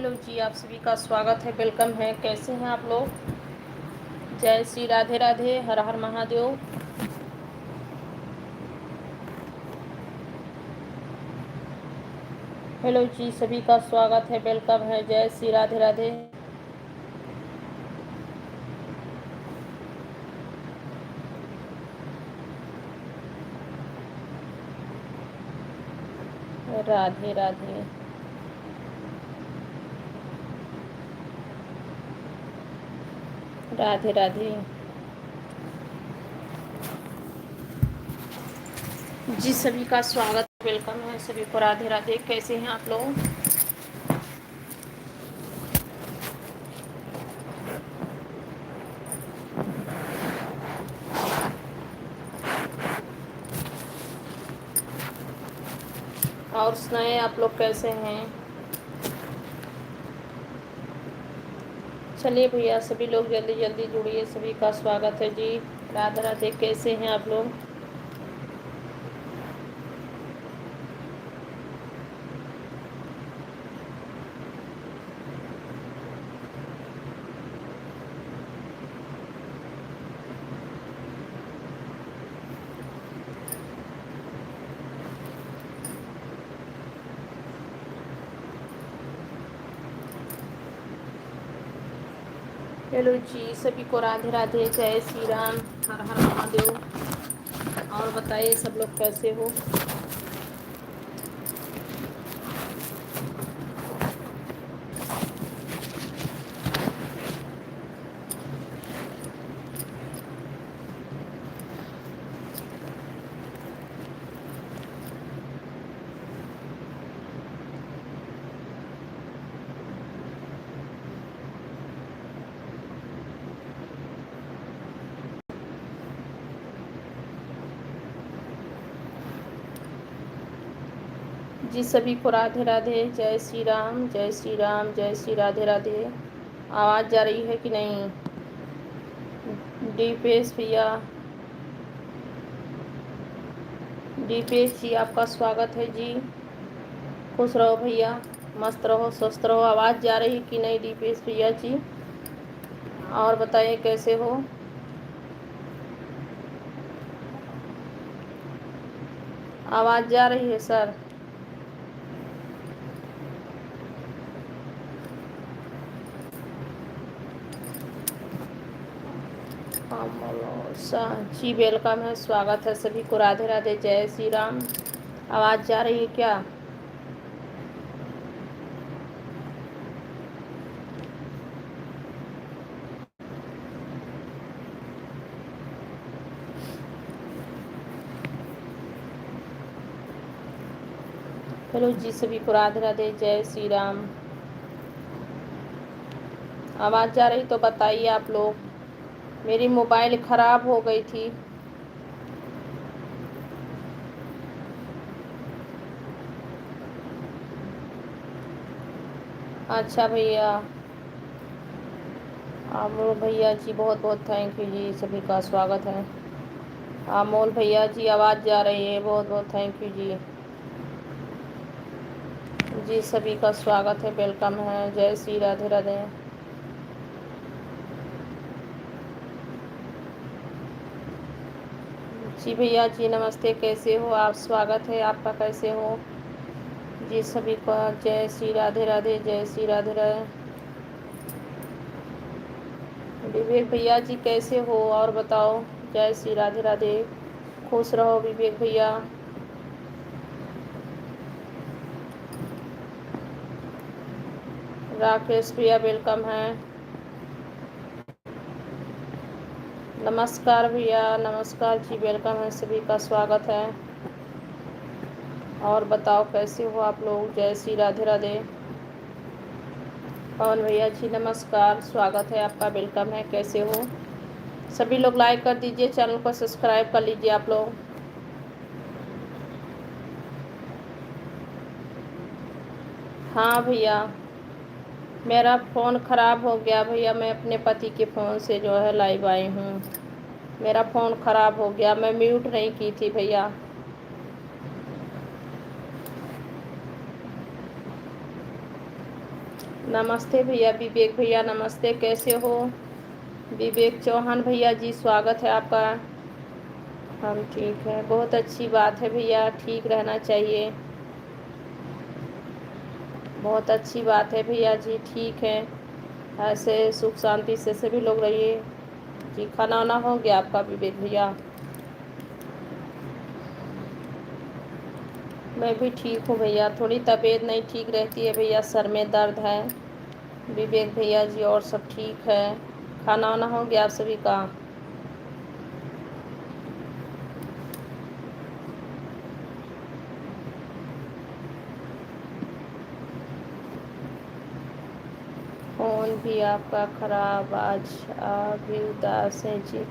Hello जी, आप सभी का स्वागत है, वेलकम है। कैसे हैं आप लोग? जय श्री राधे राधे, हर हर महादेव। हेलो जी, सभी का स्वागत है, वेलकम है। जय श्री राधे राधे। राधे राधे। राधे राधे जी, सभी का स्वागत, वेलकम है सभी को। राधे राधे। कैसे हैं आप लोग? और सुनाए, आप लोग कैसे हैं? चलिए भैया, सभी लोग जल्दी जल्दी जुड़िए। सभी का स्वागत है जी। राधे राधे। कैसे हैं आप लोग? हेलो जी, सभी को राधे राधे, जय श्री राम, हर हर महादेव। और बताइए, सब लोग कैसे हो? जी, सभी को राधे राधे, जय श्री राम, जय श्री राम, जय श्री राधे राधे। आवाज़ जा रही है कि नहीं? दीपेश भैया, दीपेश जी, आपका स्वागत है जी। खुश रहो भैया, मस्त रहो, स्वस्थ रहो। आवाज़ जा रही कि नहीं दीपेश भैया जी? और बताइए कैसे हो? आवाज़ जा रही है सर? जी, वेलकम है, स्वागत है सभी को। राधे राधे, जय श्री राम। आवाज़ जा रही है क्या? हेलो जी, सभी को राधे राधे, जय श्री राम। आवाज़ जा रही तो बताइए आप लोग। मेरी मोबाइल ख़राब हो गई थी। अच्छा भैया, अमोल भैया जी, बहुत बहुत थैंक यू जी, सभी का स्वागत है। अमोल भैया जी, आवाज़ जा रही है, बहुत बहुत थैंक यू जी। जी, सभी का स्वागत है, वेलकम है। जय श्री राधे राधे। जी भैया जी, नमस्ते, कैसे हो आप? स्वागत है आपका, कैसे हो जी? सभी का जय श्री राधे राधे, जय श्री राधे राधे। विवेक भैया जी, कैसे हो? और बताओ। जय श्री राधे राधे, खुश रहो विवेक भैया। राकेश भैया, वेलकम है। नमस्कार भैया, नमस्कार जी, वेलकम है, सभी का स्वागत है। और बताओ कैसे हो आप लोग? जय श्री राधे राधे। पवन भैया जी, नमस्कार, स्वागत है आपका, वेलकम है, कैसे हो? सभी लोग लाइक कर दीजिए, चैनल को सब्सक्राइब कर लीजिए आप लोग। हाँ भैया, मेरा फ़ोन ख़राब हो गया भैया। मैं अपने पति के फ़ोन से जो है लाइव आई हूँ। मेरा फ़ोन ख़राब हो गया, मैं म्यूट नहीं की थी भैया। नमस्ते भैया विवेक भैया, नमस्ते, कैसे हो? विवेक चौहान भैया जी, स्वागत है आपका। हम ठीक हैं, बहुत अच्छी बात है भैया, ठीक रहना चाहिए। बहुत अच्छी बात है भैया जी, ठीक है, ऐसे सुख शांति से सभी लोग रहिए जी। खाना वाना हो गया आपका विवेक भैया? मैं भी ठीक हूँ भैया, थोड़ी तबीयत नहीं ठीक रहती है भैया, सर में दर्द है विवेक भैया जी, और सब ठीक है। खाना वाना हो गया आप सभी का? फ़ोन भी आपका ख़राब, आज आप भी उदास हैं जी?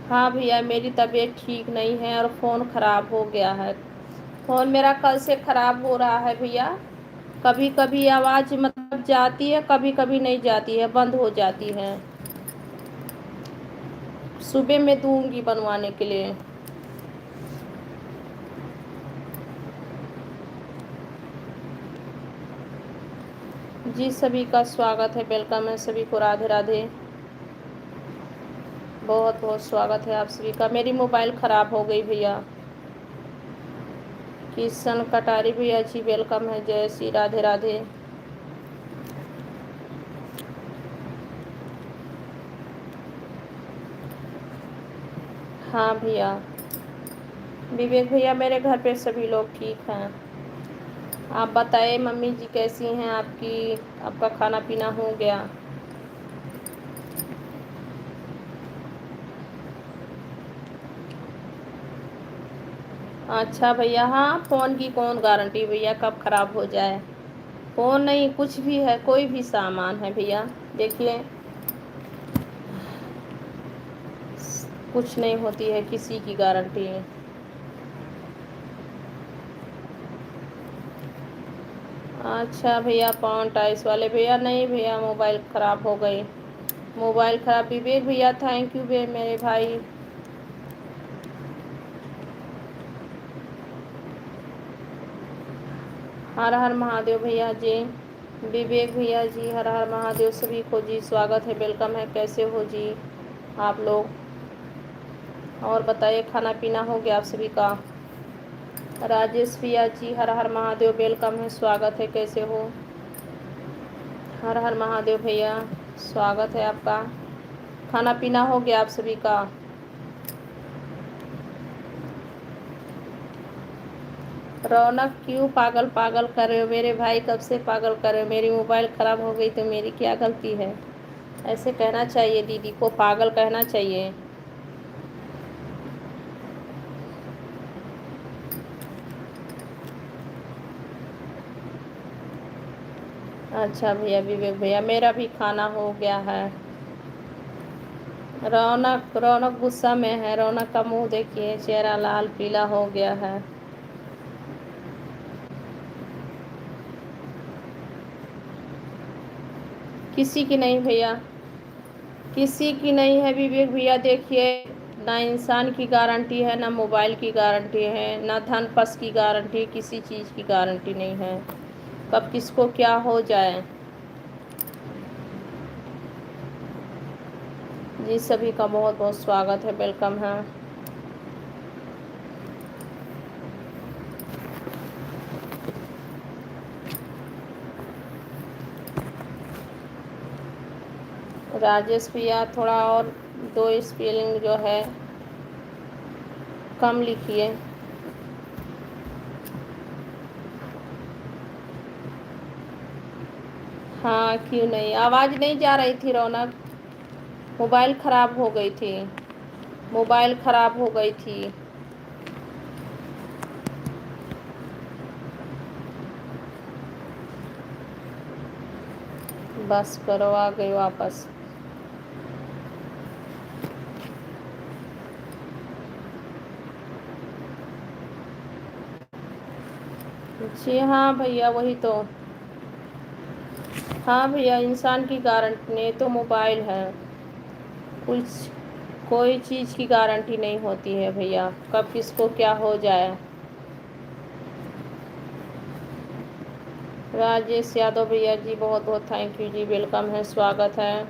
हाँ भैया, मेरी तबीयत ठीक नहीं है और फ़ोन ख़राब हो गया है। फ़ोन मेरा कल से ख़राब हो रहा है भैया। कभी कभी आवाज़ मतलब जाती है, कभी कभी नहीं जाती है, बंद हो जाती है। सुबह में दूंगी बनवाने के लिए। जी सभी का स्वागत है, वेलकम है सभी को, राधे राधे। बहुत बहुत स्वागत है आप सभी का। मेरी मोबाइल ख़राब हो गई भैया। किशन कटारी भैया जी, वेलकम है, जय श्री राधे राधे। हाँ भैया विवेक भैया, मेरे घर पे सभी लोग ठीक हैं। आप बताएं मम्मी जी कैसी हैं आपकी? आपका खाना पीना हो गया? अच्छा भैया, हाँ फ़ोन की कौन गारंटी भैया कब ख़राब हो जाए। फ़ोन नहीं, कुछ भी है, कोई भी सामान है भैया, देखिए कुछ नहीं होती है किसी की गारंटी। अच्छा भैया, पाउन टाइस वाले भैया? नहीं भैया, मोबाइल ख़राब हो गई। मोबाइल ख़राब, विवेक भैया थैंक यू भैया मेरे भाई। हर हर महादेव भैया जी। विवेक भैया जी, हर हर महादेव सभी को जी, स्वागत है, वेलकम है, कैसे हो जी आप लोग? और बताइए खाना पीना हो गया आप सभी का? राजेश भैया जी, हर हर महादेव, वेलकम है, स्वागत है, कैसे हो? हर हर महादेव भैया, स्वागत है आपका। खाना पीना हो गया आप सभी का? रौनक क्यों पागल पागल कर रहे हो मेरे भाई? कब से पागल कर रहे हो? मेरी मोबाइल ख़राब हो गई तो मेरी क्या गलती है? ऐसे कहना चाहिए, दीदी को पागल कहना चाहिए। अच्छा भैया विवेक भैया, मेरा भी खाना हो गया है। रौनक रौनक गुस्सा में है, रौनक का मुंह देखिए, चेहरा लाल पीला हो गया है। किसी की नहीं भैया, किसी की नहीं है विवेक भैया, देखिए ना इंसान की गारंटी है, ना मोबाइल की गारंटी है, ना धन पस की गारंटी, किसी चीज़ की गारंटी नहीं है, कब किसको क्या हो जाए। जी सभी का बहुत बहुत स्वागत है, वेलकम है। राजेश भैया, थोड़ा और दो स्पेलिंग जो है कम लिखिए। हाँ क्यों नहीं, आवाज़ नहीं जा रही थी रौनक, मोबाइल ख़राब हो गई थी, मोबाइल ख़राब हो गई थी। बस करो, आ गई वापस। जी हाँ भैया, वही तो। हाँ भैया, इंसान की गारंटी नहीं तो मोबाइल है, कुछ कोई चीज़ की गारंटी नहीं होती है भैया, कब किसको क्या हो जाए। राजेश यादव भैया जी बहुत बहुत थैंक यू जी, वेलकम है, स्वागत है।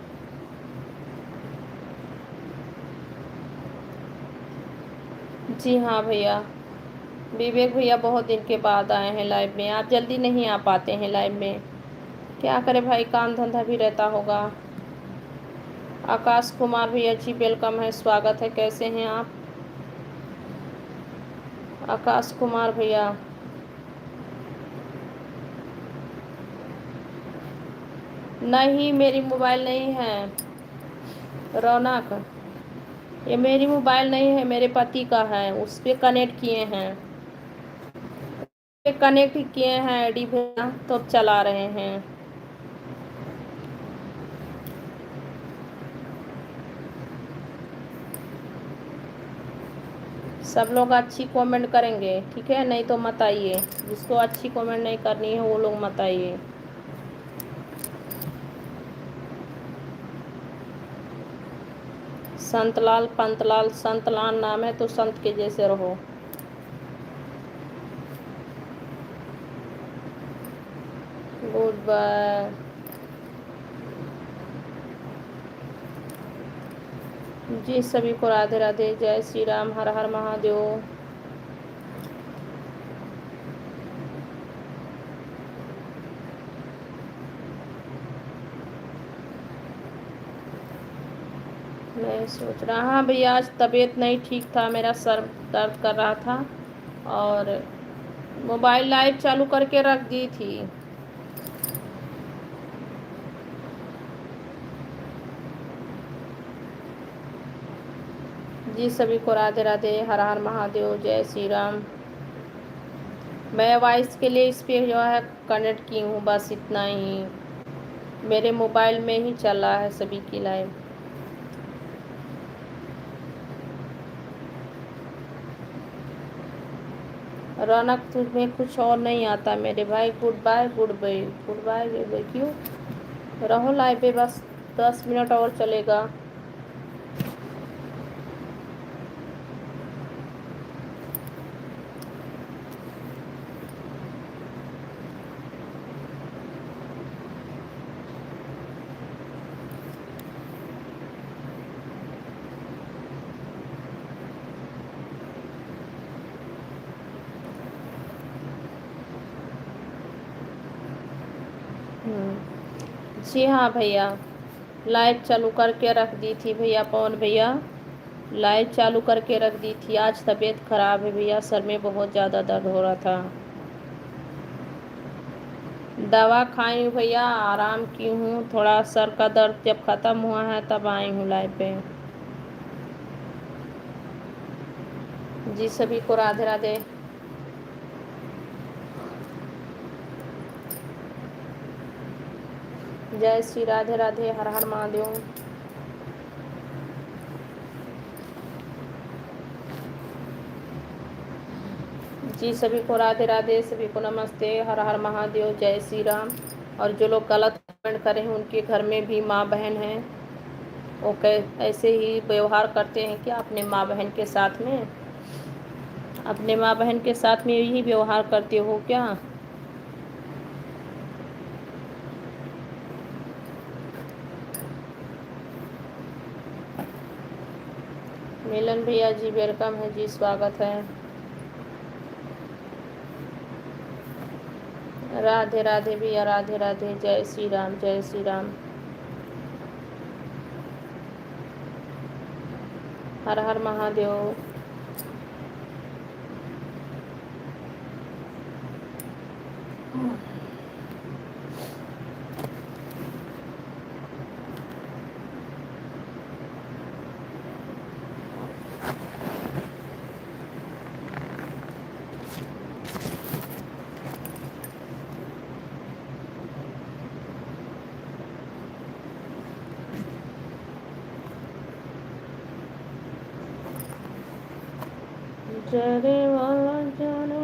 जी हाँ भैया, विवेक भैया बहुत दिन के बाद आए हैं लाइव में, आप जल्दी नहीं आ पाते हैं लाइव में, क्या करें भाई, काम धंधा भी रहता होगा। आकाश कुमार भैया जी वेलकम है, स्वागत है, कैसे हैं आप आकाश कुमार भैया? नहीं, मेरी मोबाइल नहीं है रौनक, ये मेरी मोबाइल नहीं है, मेरे पति का है, उस पर कनेक्ट किए हैं, कनेक्ट किए हैं आईडी भैया, तो चला रहे हैं। सब लोग अच्छी कमेंट करेंगे, ठीक है, नहीं तो मत आइए, जिसको अच्छी कमेंट नहीं करनी है वो लोग मत आइए। संतलाल पंतलाल, संतलाल नाम है तो संत के जैसे रहो। गुड बाय जी, सभी को राधे राधे, जय श्री राम, हर हर महादेव। मैं सोच रहा, हाँ भैया आज तबीयत नहीं ठीक था, मेरा सर दर्द कर रहा था और मोबाइल लाइट चालू करके रख दी थी। जी, सभी को राधे राधे, हर हर महादेव, जय श्री राम। मैं वॉइस के लिए इस पे जो है कनेक्ट की हूँ, बस इतना ही, मेरे मोबाइल में ही चल रहा है सभी की लाइव। रौनक तुम्हें कुछ और नहीं आता मेरे भाई, goodbye goodbye goodbye goodbye, क्यों रहो लाइव पे, बस 10 मिनट और चलेगा। जी हाँ भैया, लाइट चालू करके रख दी थी भैया, पवन भैया लाइट चालू करके रख दी थी, आज तबीयत खराब है भैया, सर में बहुत ज़्यादा दर्द हो रहा था, दवा खाई हूँ भैया, आराम की हूँ, थोड़ा सर का दर्द जब ख़त्म हुआ है तब आई हूँ लाइव पे। जी, सभी को राधे राधे। जय श्री राधे राधे, हर हर महादेव। जी, सभी को राधे राधे, सभी को नमस्ते, हर हर महादेव, जय श्री राम। और जो लोग गलत कमेंट कर रहे हैं उनके घर में भी माँ बहन हैं, वो ऐसे ही व्यवहार करते हैं क्या अपने माँ बहन के साथ में, अपने माँ बहन के साथ में यही व्यवहार करते हो क्या? मिलन भैया जी वेलकम है जी, स्वागत है। राधे राधे भैया, राधे राधे, जय श्री राम, जय श्री राम, हर हर महादेव। जरे वाला जरे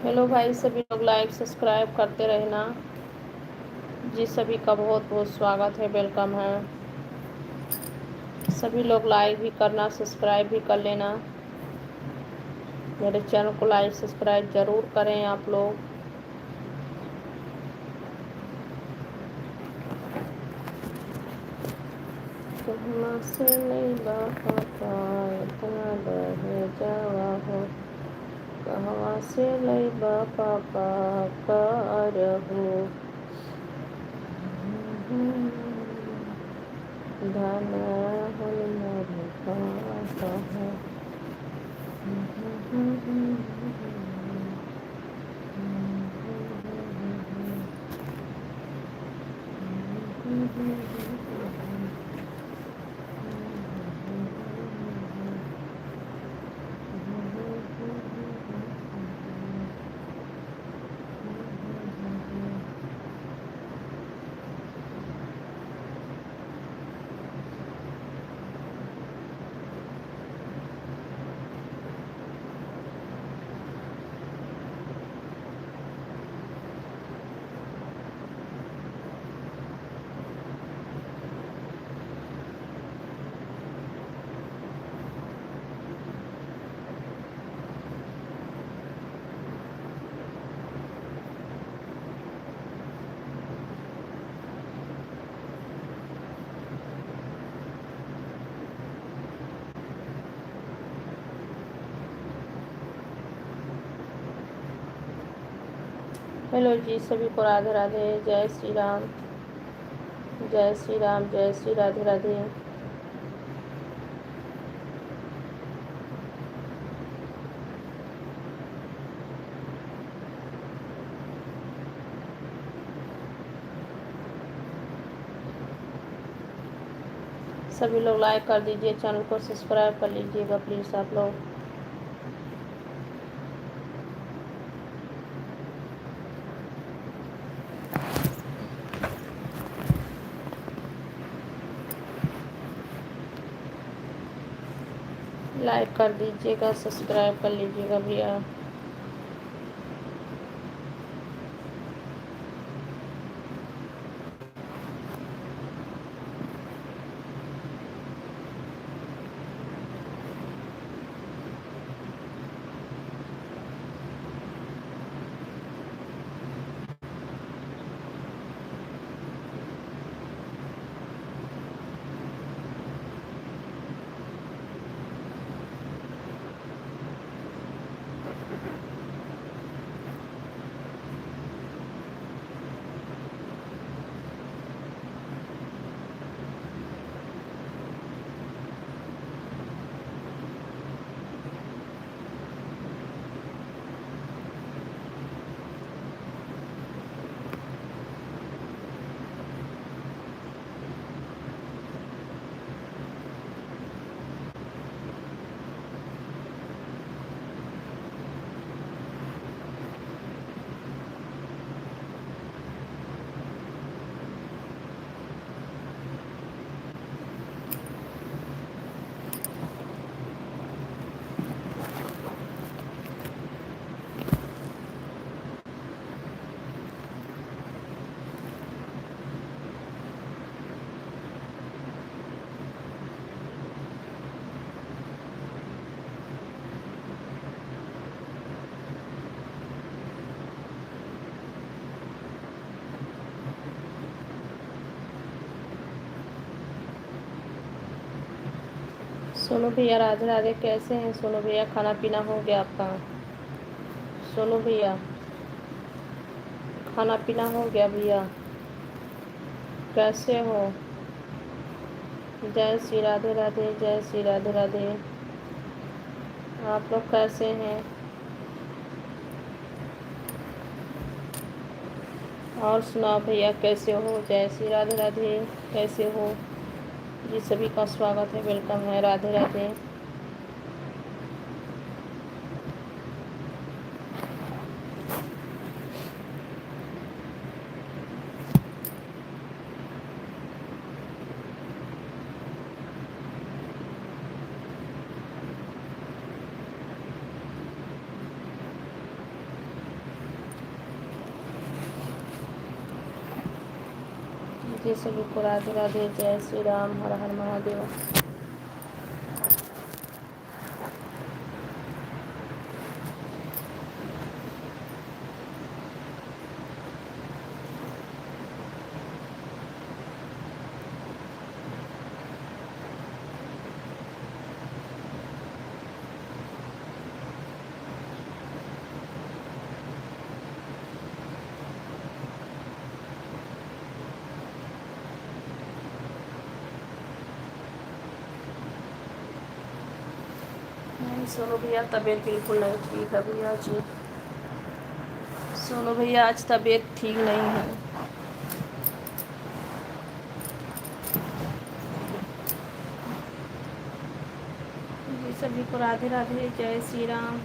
हेलो भाई, सभी लोग लाइक सब्सक्राइब करते रहना जी। सभी का बहुत बहुत स्वागत है, वेलकम है। सभी लोग लाइक भी करना, सब्सक्राइब भी कर लेना। मेरे चैनल को लाइक सब्सक्राइब ज़रूर करें आप लोग। कहवा से नहीं बापा इतना बह जावा हो, कहवा से लई बापा करहु, धन हुन मोर पापा हो। हेलो जी, सभी को राधे राधे, जय श्री राम, जय श्री राम, जय श्री राधे राधे। सभी लोग लाइक कर दीजिए, चैनल को सब्सक्राइब कर लीजिएगा प्लीज़ आप लोग। लाइक कर दीजिएगा, सब्सक्राइब कर लीजिएगा भैया। सोनू भैया राधे राधे, कैसे हैं सोनू भैया? खाना पीना हो गया आपका? सोनू भैया, खाना पीना हो गया भैया? कैसे हो? जय श्री राधे राधे, जय श्री राधे राधे। आप लोग कैसे हैं? और सुनाओ भैया, कैसे हो? जय श्री राधे राधे, कैसे हो जी? सभी का स्वागत है, वेलकम है, राधे राधे। जी सभी को राधे राधे, जय श्री राम, हर हर महादेव। नहीं सोनू भैया, तबीयत बिल्कुल नहीं ठीक है भैया जी। सोनू भैया आज तबीयत ठीक नहीं है। जी सभी को राधे राधे, जय श्री राम।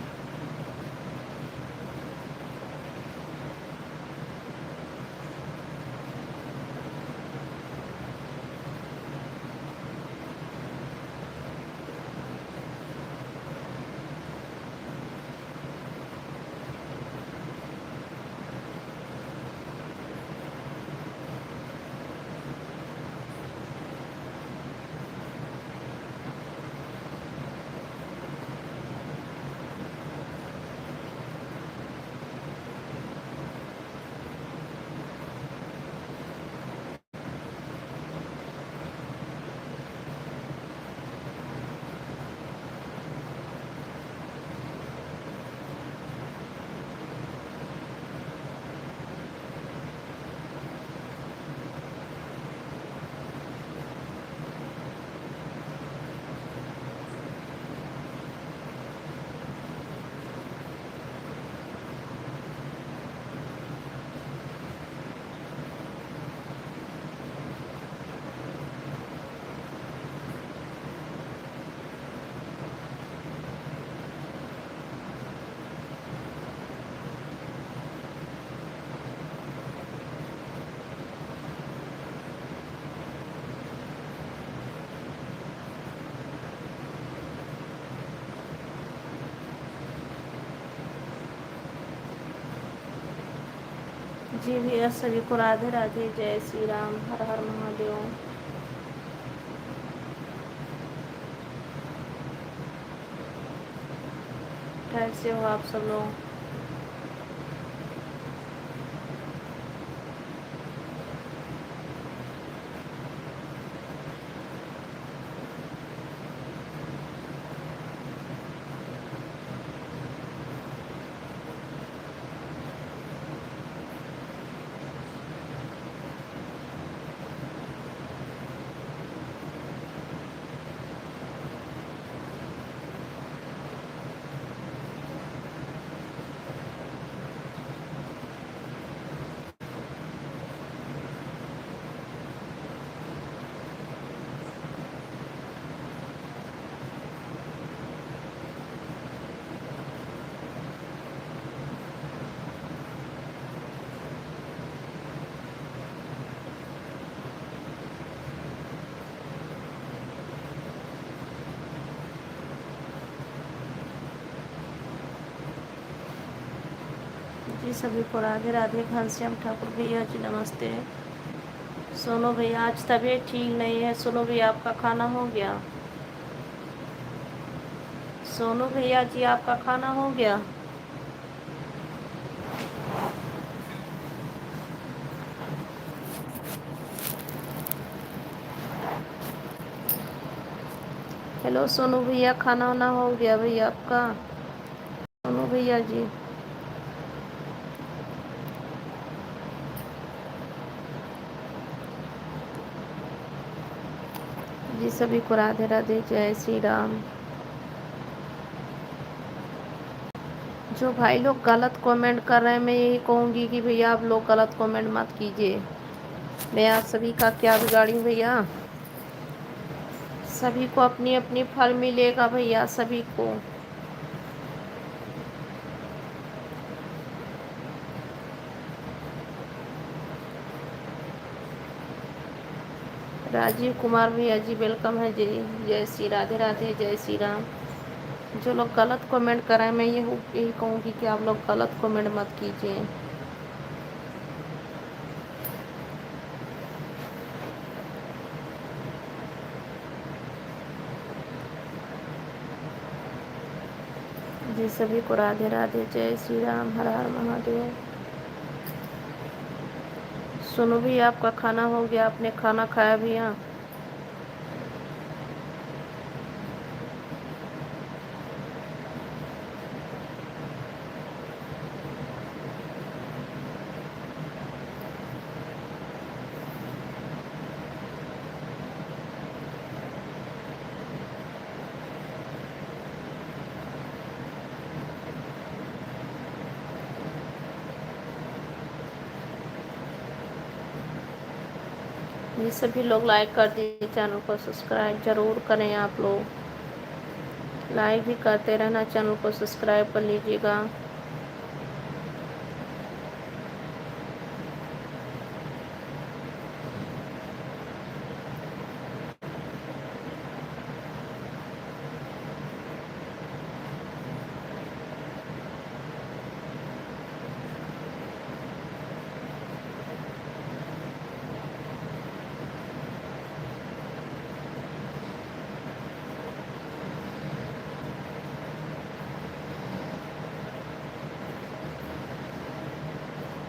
जी भैया सभी को राधे राधे, जय श्री राम, हर हर महादेव। कैसे हो आप सब लोग? जी सभी को राधे राधे, घनश्याम ठाकुर भैया जी नमस्ते। सोनू भैया आज तबीयत ठीक नहीं है। सोनू भैया आपका खाना हो गया? सोनू भैया जी आपका खाना हो गया? हेलो सोनू भैया, खाना वाना हो गया भैया आपका? सोनू भैया जी। जी सभी को राधे राधे, जय श्री राम। जो भाई लोग गलत कमेंट कर रहे हैं, मैं यही कहूँगी कि भैया आप लोग गलत कमेंट मत कीजिए। मैं आप सभी का क्या बिगाड़ी हूँ भैया? सभी को अपनी अपनी फल मिलेगा भैया, सभी को। राजीव कुमार भैया जी वेलकम है जी। जय श्री राधे राधे, जय श्री राम। जो लोग गलत कमेंट कर रहे हैं, मैं यही कहूँगी कि आप लोग गलत कमेंट मत कीजिए। जी सभी को राधे राधे, जय श्री राम, हर हर महादेव। सुनो भी, आपका खाना हो गया? आपने खाना खाया भैया? ये सभी लोग लाइक कर दीजिए, चैनल को सब्सक्राइब जरूर करें। आप लोग लाइक भी करते रहना, चैनल को सब्सक्राइब कर लीजिएगा।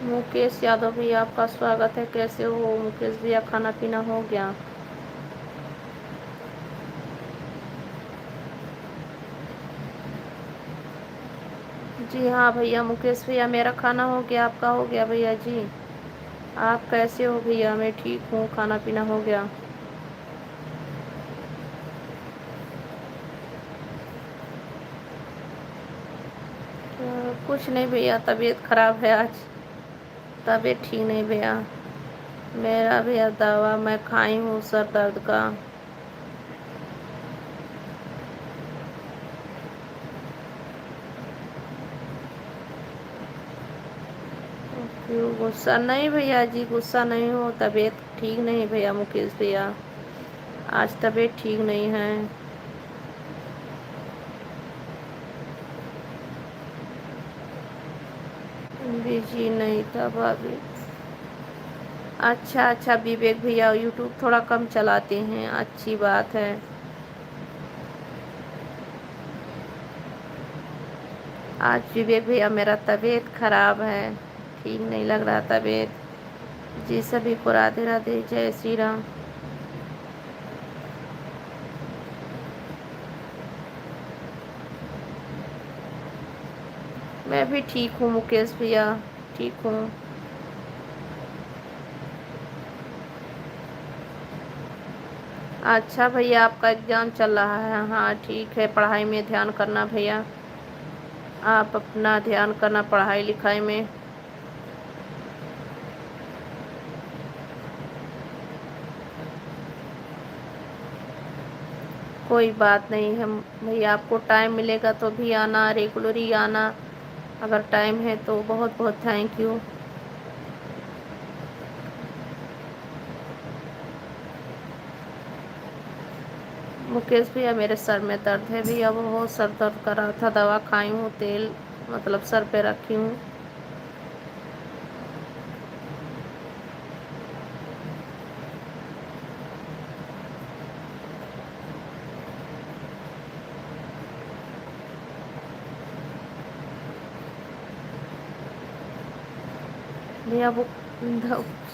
मुकेश यादव भैया, आपका स्वागत है। कैसे हो मुकेश भैया? खाना पीना हो गया? जी हाँ भैया मुकेश भैया, मेरा खाना हो गया। आपका हो गया भैया जी? आप कैसे हो भैया? मैं ठीक हूँ, खाना पीना हो गया। कुछ नहीं भैया, तबीयत खराब है आज, तबीयत ठीक नहीं भैया। मेरा भैया दवा मैं खाई हूँ सर दर्द का। क्यों गुस्सा? नहीं भैया जी, गुस्सा नहीं हो, तबीयत ठीक नहीं भैया मुकेश भैया, आज तबीयत ठीक नहीं है। बिजी नहीं था भाभी। अच्छा अच्छा विवेक भैया, यूट्यूब थोड़ा कम चलाते हैं, अच्छी बात है। आज विवेक भैया मेरा तबीयत खराब है, ठीक नहीं लग रहा तबीयत। जी सभी को राधे राधे, जय श्री राम। मैं भी ठीक हूँ मुकेश भैया, ठीक हूँ। अच्छा भैया, आपका एग्ज़ाम चल रहा है? हाँ ठीक है, पढ़ाई में ध्यान करना भैया, आप अपना ध्यान करना पढ़ाई लिखाई में। कोई बात नहीं है भैया, आपको टाइम मिलेगा तो भी आना, रेगुलर ही आना, अगर टाइम है तो। बहुत बहुत थैंक यू। मुकेश भैया मेरे सर में दर्द है भैया, वो बहुत सर दर्द कर रहा था, दवा खाई हूँ, तेल मतलब सर पे रखी हूँ। भैया वो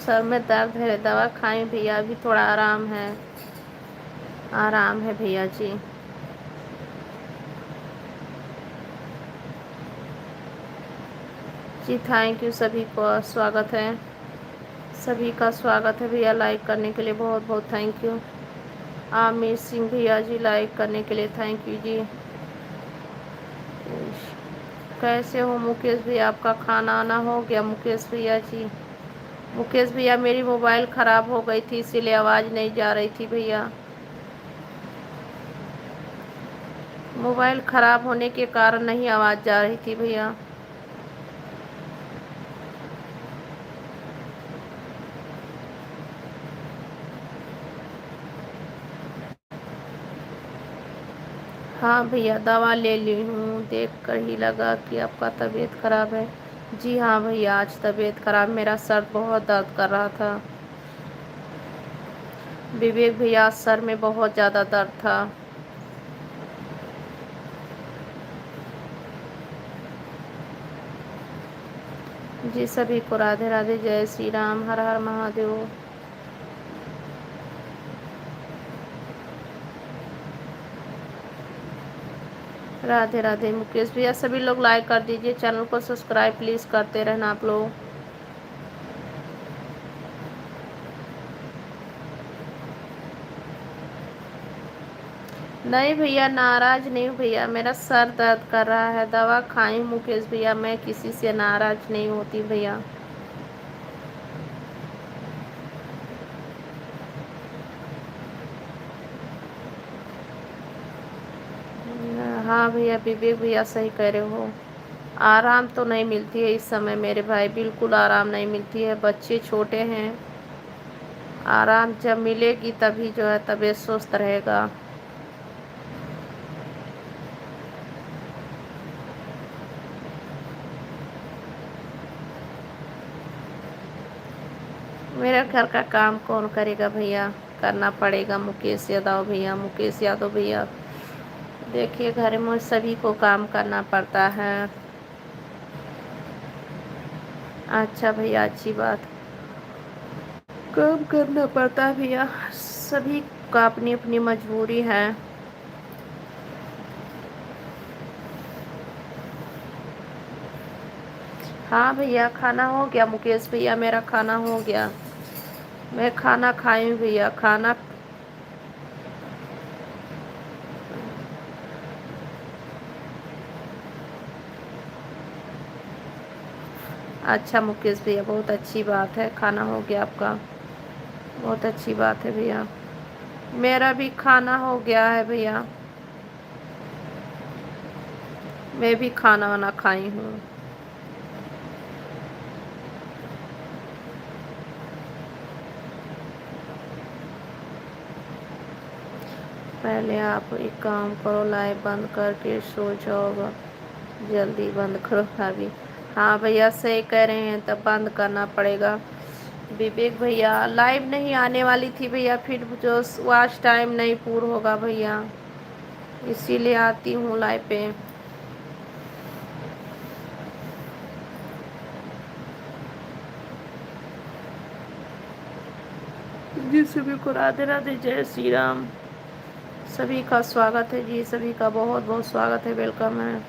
सर में दर्द है, दवा खाई भैया, अभी थोड़ा आराम है, आराम है भैया जी। जी थैंक यू, सभी को स्वागत है, सभी का स्वागत है भैया, लाइक करने के लिए बहुत बहुत थैंक यू। आमिर सिंह भैया जी, लाइक करने के लिए थैंक यू जी। कैसे हो मुकेश भैया? आपका खाना आना हो गया मुकेश भैया जी? मुकेश भैया मेरी मोबाइल ख़राब हो गई थी, इसीलिए आवाज़ नहीं जा रही थी भैया। मोबाइल ख़राब होने के कारण नहीं आवाज़ जा रही थी भैया। हाँ भैया, दवा ले ली हूँ, देख कर ही लगा कि आपका तबीयत ख़राब है। जी हाँ भैया, आज तबीयत ख़राब, मेरा सर बहुत दर्द कर रहा था। विवेक भैया, सर में बहुत ज़्यादा दर्द था। जी सभी को राधे राधे, जय श्री राम, हर हर महादेव। राधे राधे मुकेश भैया, सभी लोग लाइक कर दीजिए, चैनल को सब्सक्राइब प्लीज़ करते रहना आप लोग। नहीं भैया, नाराज नहीं हूँ भैया, मेरा सर दर्द कर रहा है, दवा खाई मुकेश भैया, मैं किसी से नाराज नहीं होती भैया। हाँ भैया, विवेक भैया सही कह रहे हो, आराम तो नहीं मिलती है इस समय मेरे भाई, बिल्कुल आराम नहीं मिलती है, बच्चे छोटे हैं। आराम जब मिलेगी तभी जो है तबीयत स्वस्थ रहेगा। मेरे घर का काम कौन करेगा भैया, करना पड़ेगा मुकेश यादव भैया, मुकेश यादव भैया। देखिए घर में सभी को काम करना पड़ता है। अच्छा भैया, अच्छी बात, काम करना पड़ता है भैया, सभी का अपनी अपनी मजबूरी है। हाँ भैया, खाना हो गया मुकेश भैया, मेरा खाना हो गया, मैं खाना खाई हूँ भैया, खाना। अच्छा मुकेश भैया, बहुत अच्छी बात है, खाना हो गया आपका, बहुत अच्छी बात है भैया। मेरा भी खाना हो गया है भैया, मैं भी खाना वाना खाई हूँ। पहले आप एक काम करो, लाइव बंद करके सो जाओ, जल्दी बंद करो भाभी। हाँ भैया सही कह रहे हैं, तब बंद करना पड़ेगा। विवेक भैया, लाइव नहीं आने वाली थी भैया, फिर जो वॉच टाइम नहीं पूरा होगा भैया, इसीलिए आती हूँ लाइव पे। जी सभी को राधे राधे, जय श्री राम, सभी का स्वागत है जी, सभी का बहुत बहुत स्वागत है, वेलकम है।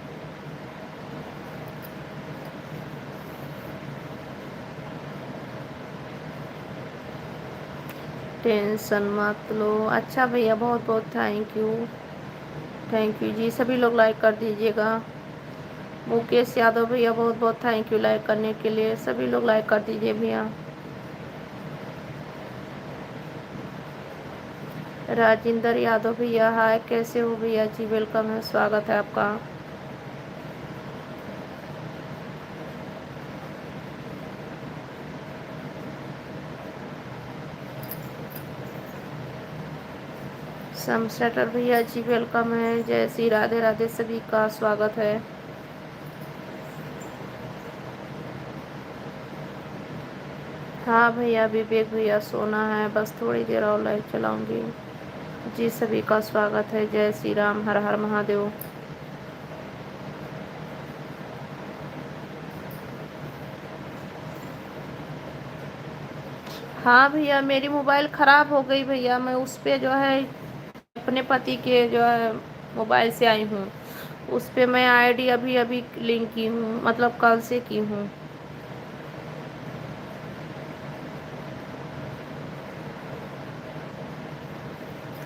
टेंशन मत लो। अच्छा भैया, बहुत बहुत थैंक यू, थैंक यू जी, सभी लोग लाइक कर दीजिएगा। मुकेश यादव भैया, बहुत बहुत थैंक यू लाइक करने के लिए, सभी लोग लाइक कर दीजिए भैया। राजिंदर यादव भैया, हाय, कैसे हो भैया जी, वेलकम है, स्वागत है आपका। समसेटर भैया जी, वेलकम है, जय श्री राधे राधे, सभी का स्वागत है। हाँ भैया, विवेक भैया सोना है, बस थोड़ी देर और लाइव चलाऊंगी। जी सभी का स्वागत है, जय श्री राम, हर हर महादेव। हाँ भैया, मेरी मोबाइल ख़राब हो गई भैया, मैं उस पर जो है अपने पति के जो है मोबाइल से आई हूँ, उस पर मैं आईडी अभी अभी लिंक की हूँ, मतलब कल से की हूँ।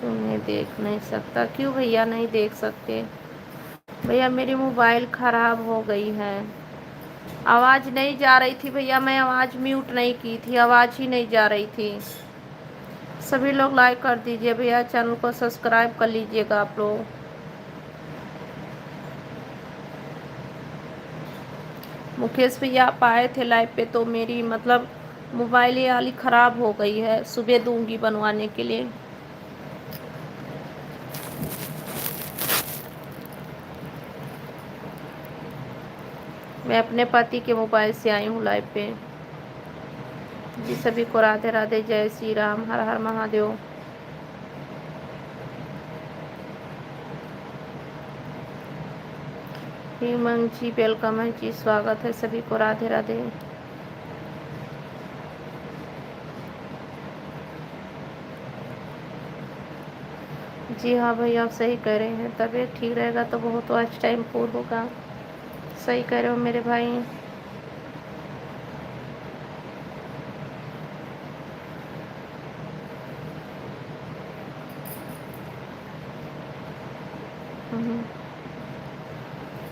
तुम्हें देख नहीं सकता, क्यों भैया नहीं देख सकते भैया, मेरी मोबाइल ख़राब हो गई है, आवाज़ नहीं जा रही थी भैया, मैं आवाज़ म्यूट नहीं की थी, आवाज़ ही नहीं जा रही थी। सभी लोग लाइक कर दीजिए भैया, चैनल को सब्सक्राइब कर लीजिएगा आप लोग। मुकेश भैया आप आए थे लाइव पे, तो मेरी मतलब मोबाइल ये वाली ख़राब हो गई है, सुबह दूंगी बनवाने के लिए। मैं अपने पति के मोबाइल से आई हूँ लाइव पे। जी सभी को राधे राधे, जय श्री राम, हर हर महादेव। हेमंत जी वेलकम है जी, स्वागत है, सभी को राधे राधे। जी हाँ भैया, आप सही कह रहे हैं। तबीयत ठीक रहेगा तो बहुत वॉच टाइम पूर होगा। सही कह रहे हो मेरे भाई। हम्म।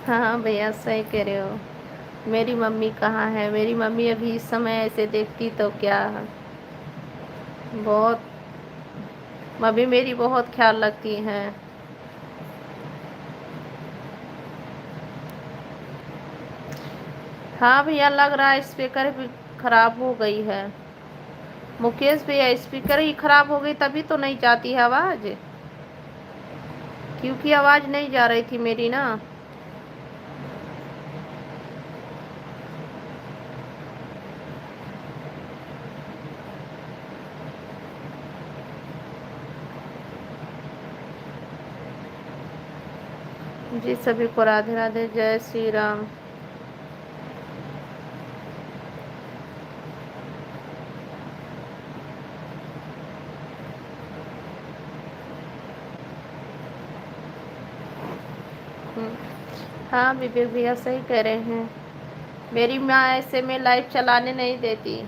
हाँ भैया, सही कह रहे हो। मेरी मम्मी कहाँ है? मेरी मम्मी अभी इस समय ऐसे देखती तो क्या। बहुत। मम्मी मेरी बहुत ख्याल रखती हैं। हाँ भैया, लग रहा है स्पीकर भी खराब हो गई है। मुकेश भैया, स्पीकर ही खराब हो गई तभी तो नहीं जाती है आवाज। क्योंकि आवाज नहीं जा रही थी मेरी ना। जी सभी को राधे राधे, जय श्री राम। हम्म। हाँ विवेक भैया, सही कह रहे हैं। मेरी माँ ऐसे में लाइव चलाने नहीं देती।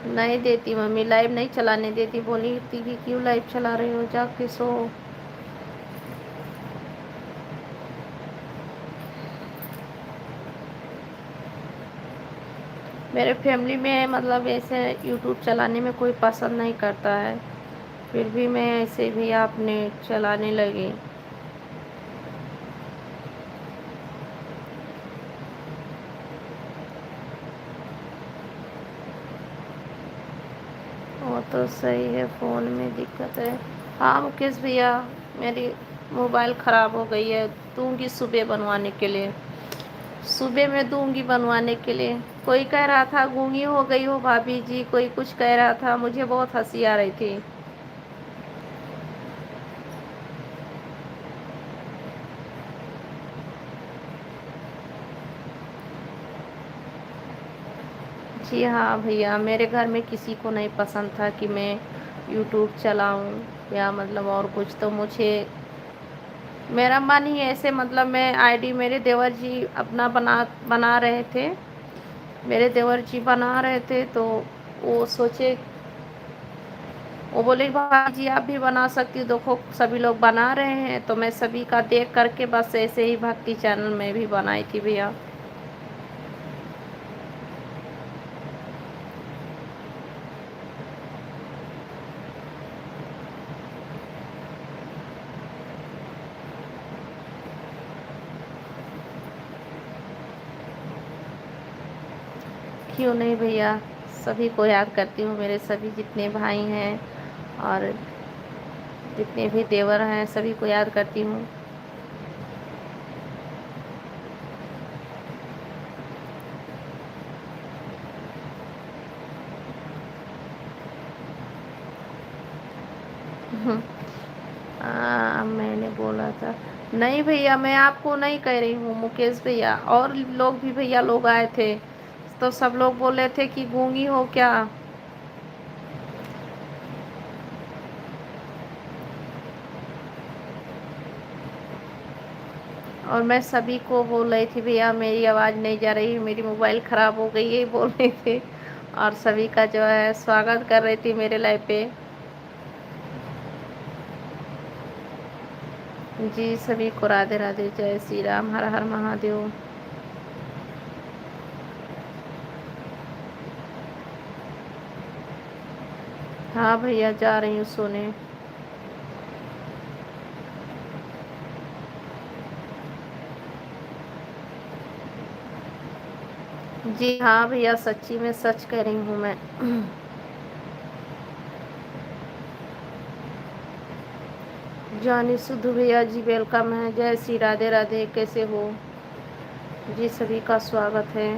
नहीं देती मम्मी, लाइव नहीं चलाने देती। बोली थी कि क्यों लाइव चला रही हो, जाके सो। मेरे फैमिली में मतलब ऐसे यूट्यूब चलाने में कोई पसंद नहीं करता है। फिर भी मैं ऐसे भी आपने चलाने लगी। वो तो सही है, फ़ोन में दिक्कत है। हाँ मुकेश भैया, मेरी मोबाइल ख़राब हो गई है। दूंगी सुबह बनवाने के लिए। सुबह में दूंगी बनवाने के लिए। कोई कह रहा था गूंगी हो गई हो भाभी जी, कोई कुछ कह रहा था, मुझे बहुत हंसी आ रही थी। जी हाँ भैया, मेरे घर में किसी को नहीं पसंद था कि मैं यूट्यूब चलाऊं या मतलब और कुछ। तो मुझे मेरा मन ही ऐसे मतलब मैं आईडी मेरे देवर जी अपना बना रहे थे। मेरे देवर जी बना रहे थे तो वो सोचे, वो बोले भाई जी आप भी बना सकती हो, देखो सभी लोग बना रहे हैं। तो मैं सभी का देख करके बस ऐसे ही भक्ति चैनल में भी बनाई थी भैया। क्यों नहीं भैया, सभी को याद करती हूँ। मेरे सभी जितने भाई हैं और जितने भी देवर हैं सभी को याद करती हूँ। मैंने बोला था। नहीं भैया, मैं आपको नहीं कह रही हूँ मुकेश भैया, और लोग भी भैया लोग आए थे। तो सब लोग बोल रहे थे कि गूंगी हो क्या। और मैं सभी को बोल रही थी भैया मेरी आवाज़ नहीं जा रही, मेरी मोबाइल ख़राब हो गई है बोल रहे थे। और सभी का जो है स्वागत कर रही थी मेरे लाइव पे। जी सभी को राधे राधे, जय श्री राम, हर हर महादेव। हाँ भैया, जा रही हूँ सोने। जी हाँ भैया, सच्ची में सच कह रही हूँ मैं। जानी सुधु भैया जी वेलकम है, जय श्री राधे राधे, कैसे हो? जी सभी का स्वागत है।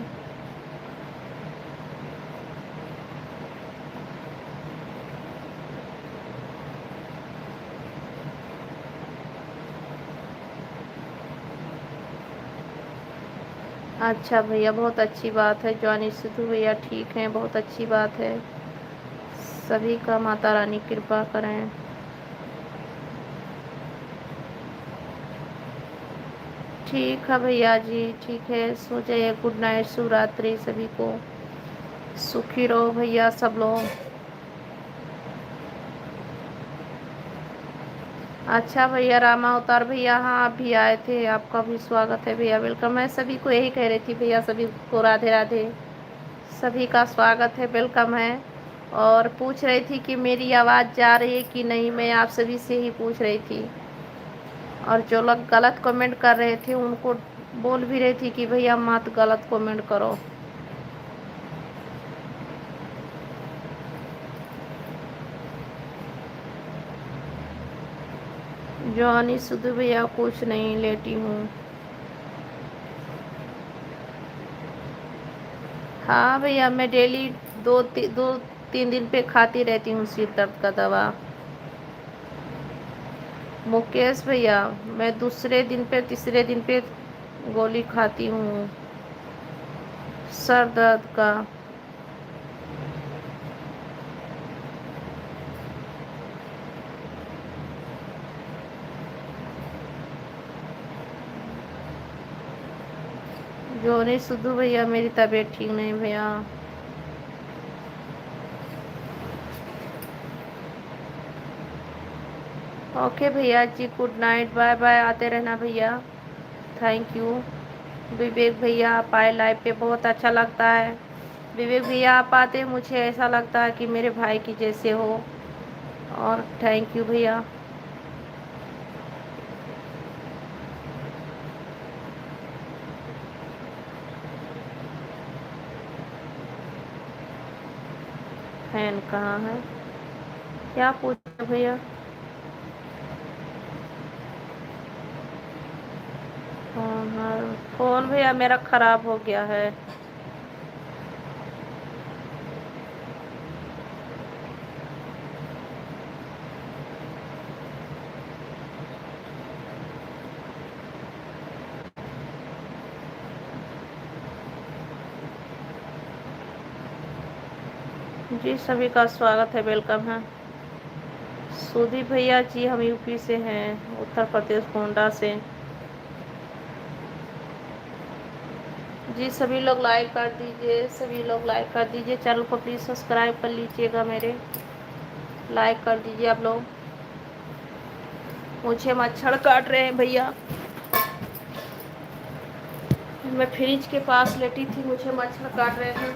अच्छा भैया, बहुत अच्छी बात है। जानी सिद्धू भैया ठीक हैं, बहुत अच्छी बात है। सभी का माता रानी कृपा करें। ठीक है भैया जी, ठीक है, सो जाइए। गुड नाइट, शुभ रात्रि सभी को। सुखी रहो भैया सब लोग। अच्छा भैया रामा अवतार भैया, हाँ आप भी आए थे, आपका भी स्वागत है भैया, वेलकम। मैं सभी को यही कह रही थी भैया, सभी को राधे राधे, सभी का स्वागत है, वेलकम है। और पूछ रही थी कि मेरी आवाज़ जा रही है कि नहीं, मैं आप सभी से ही पूछ रही थी। और जो लोग गलत कमेंट कर रहे थे उनको बोल भी रही थी कि भैया मत गलत कमेंट करो। जॉनी सुधु भैया कुछ नहीं, लेटी हूँ। हाँ भैया, मैं डेली 2-3 दिन पे खाती रहती हूँ सिर दर्द का दवा। मुकेश भैया, मैं दूसरे दिन पे तीसरे दिन पे गोली खाती हूँ सर दर्द का। जॉनी सुधु भैया, मेरी तबीयत ठीक नहीं भैया। ओके भैया जी, गुड नाइट, बाय बाय, आते रहना भैया, थैंक यू। विवेक भैया आप आए लाइव पे, बहुत अच्छा लगता है। विवेक भैया आप आते मुझे ऐसा लगता है कि मेरे भाई की जैसे हो। और थैंक यू भैया। फैन कहाँ है, क्या पूछा भैया? फोन भैया मेरा खराब हो गया है। जी सभी का स्वागत है, वेलकम है। सुदीप भैया जी, हम यूपी से हैं, उत्तर प्रदेश गोंडा से। जी सभी लोग लाइक कर दीजिए, सभी लोग लाइक कर दीजिए, चैनल को प्लीज़ सब्सक्राइब कर लीजिएगा मेरे, लाइक कर दीजिए आप लोग। मुझे मच्छर काट रहे हैं भैया, मैं फ्रिज के पास लेटी थी, मुझे मच्छर काट रहे हैं।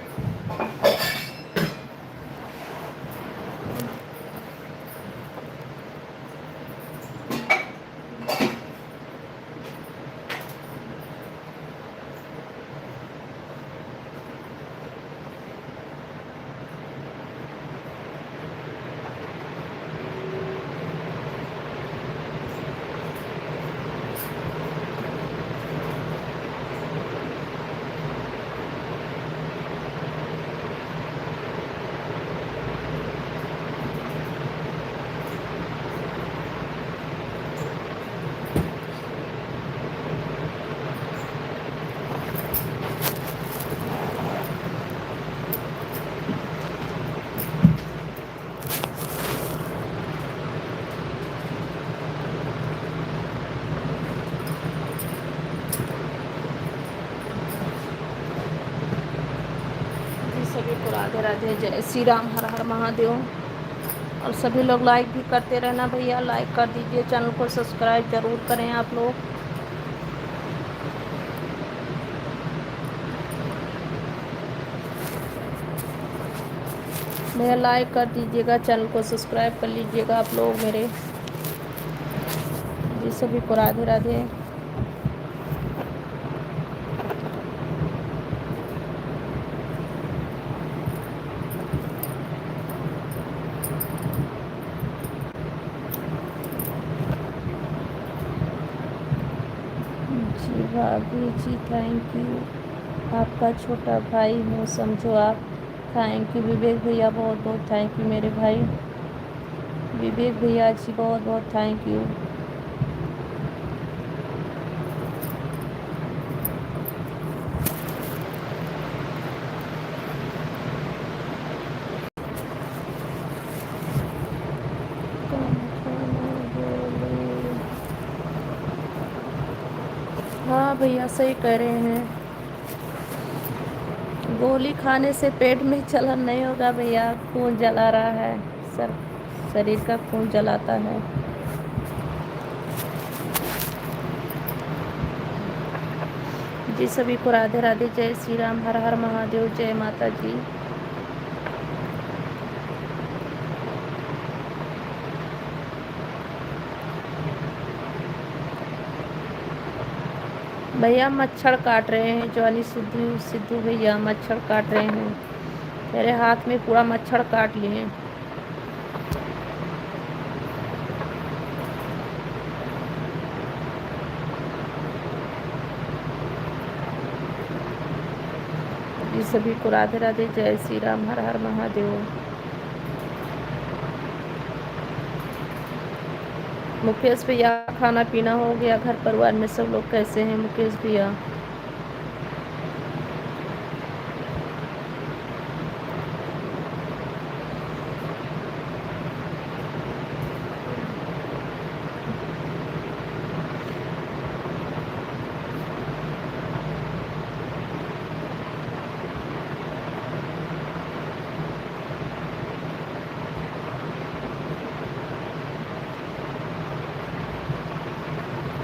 सभी को राधे राधे, जय श्री राम, हर हर महादेव। और सभी लोग लाइक भी करते रहना भैया, लाइक कर दीजिए, चैनल को सब्सक्राइब जरूर करें आप लोग। भैया लाइक कर दीजिएगा, चैनल को सब्सक्राइब कर लीजिएगा आप लोग मेरे। जी सभी को राधे राधे। जी भाभी जी, थैंक यू, आपका छोटा भाई हूँ समझो आप। थैंक यू विवेक भैया, बहुत बहुत थैंक यू मेरे भाई। विवेक भैया जी बहुत बहुत थैंक यू। भैया सही कह रहे हैं। गोली खाने से पेट में जलन नहीं होगा भैया, खून जला रहा है, शरीर का खून जलाता है। जी सभी को राधे राधे, जय श्री राम, हर हर महादेव, जय माता जी। भैया मच्छर काट रहे हैं, जवानी सिद्धू सिद्धू भैया मच्छर काट रहे हैं, मेरे हाथ में पूरा मच्छर काट लिए। जी सभी को राधे राधे, जय श्री राम, हर हर महादेव। मुकेश भैया खाना पीना हो गया, घर परिवार में सब लोग कैसे हैं मुकेश भैया?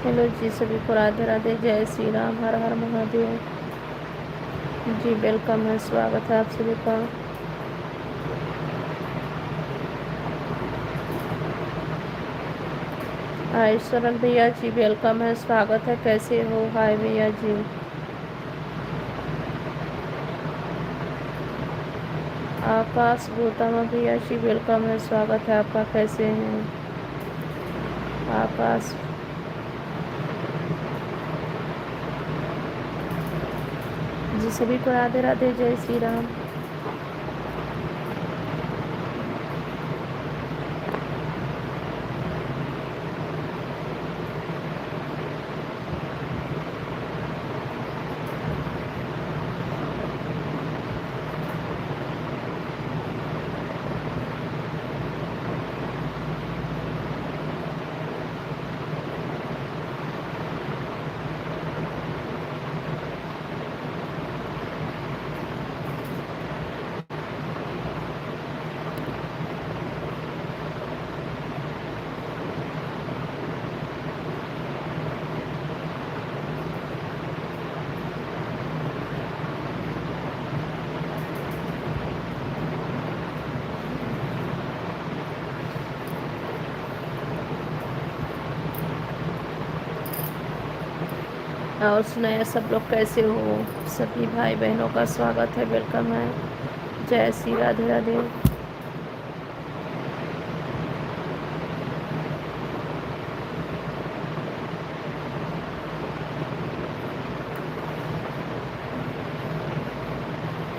हेलो जी सभी को राधे राधे, जय श्री राम, हर हर महादेव। जी वेलकम है, स्वागत है आप सभी का। हाय सरल भैया जी वेलकम है, स्वागत है, कैसे हो? हाय भैया जी। आकाश गौतम भैया जी वेलकम है, स्वागत है आपका, कैसे हैं आकाश? जी सभी को राधे राधे, जय श्री राम। और सुनाया सब लोग कैसे हो? सभी भाई बहनों का स्वागत है, वेलकम है, जय श्री राधे राधे।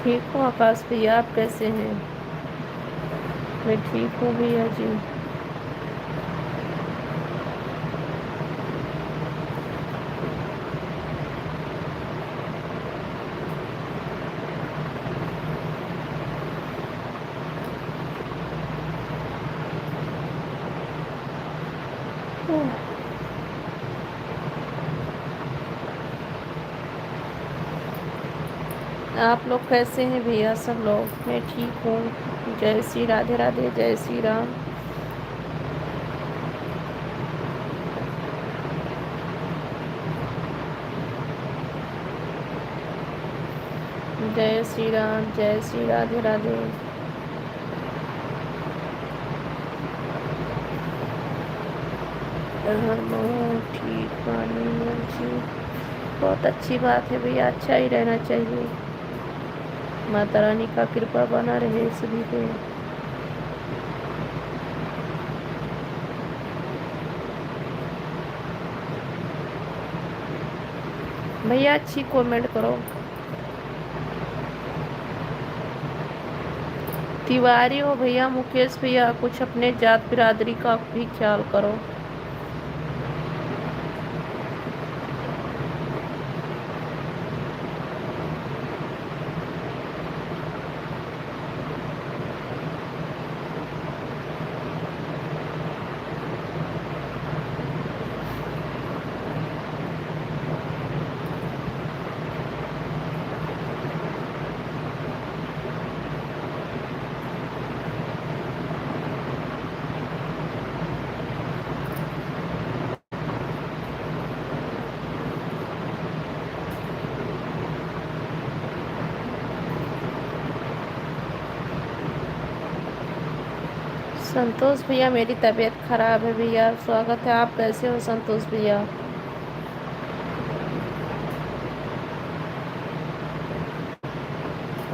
ठीक हूँ आकाश भैया, आप कैसे हैं? मैं ठीक हूँ भैया जी। आप लोग कैसे हैं भैया सब लोग? मैं ठीक हूँ, जय श्री राधे राधे, जय श्री राम। जय श्री राम, जय श्री राधे राधे। ठीक पानी जी, बहुत अच्छी बात है भैया, अच्छा ही रहना चाहिए, माता रानी का कृपा बना रहे सभी पे। भैया अच्छी कमेंट करो। तिवारी हो भैया, मुकेश भैया, कुछ अपने जात बिरादरी का भी ख्याल करो। संतोष भैया, मेरी तबीयत खराब है भैया। स्वागत है। आप कैसे हो संतोष भैया?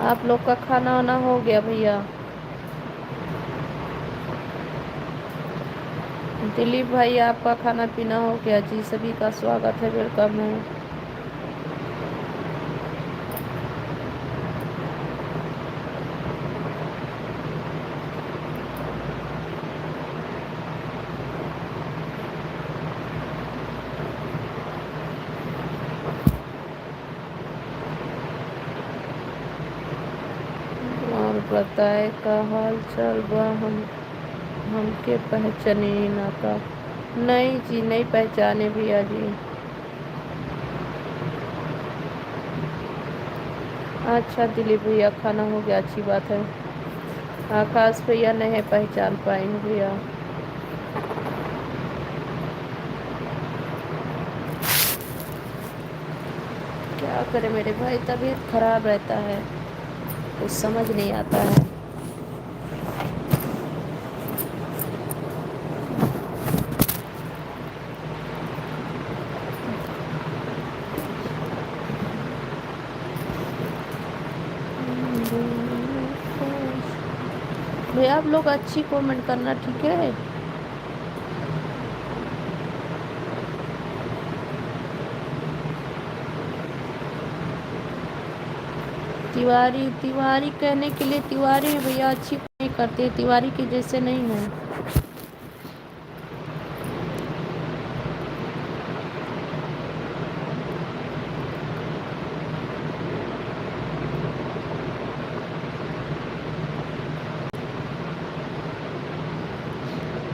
आप लोग का खाना वाना हो गया भैया? दिलीप भाई, आपका खाना पीना हो गया जी? सभी का स्वागत है, वेलकम है। और बताए का हाल चाल बा? हमके पहचाने ना का? नहीं जी, नहीं पहचाने भैया जी। अच्छा दिलीप भैया, खाना हो गया, अच्छी बात है। आकाश भैया नहीं पहचान पाएंगे भैया। क्या करे मेरे भाई, तबीयत खराब रहता है, कुछ समझ नहीं आता है। भैया आप लोग अच्छी कमेंट करना, ठीक है? तिवारी तिवारी कहने के लिए तिवारी है भैया, अच्छी नहीं करते, तिवारी के जैसे नहीं है।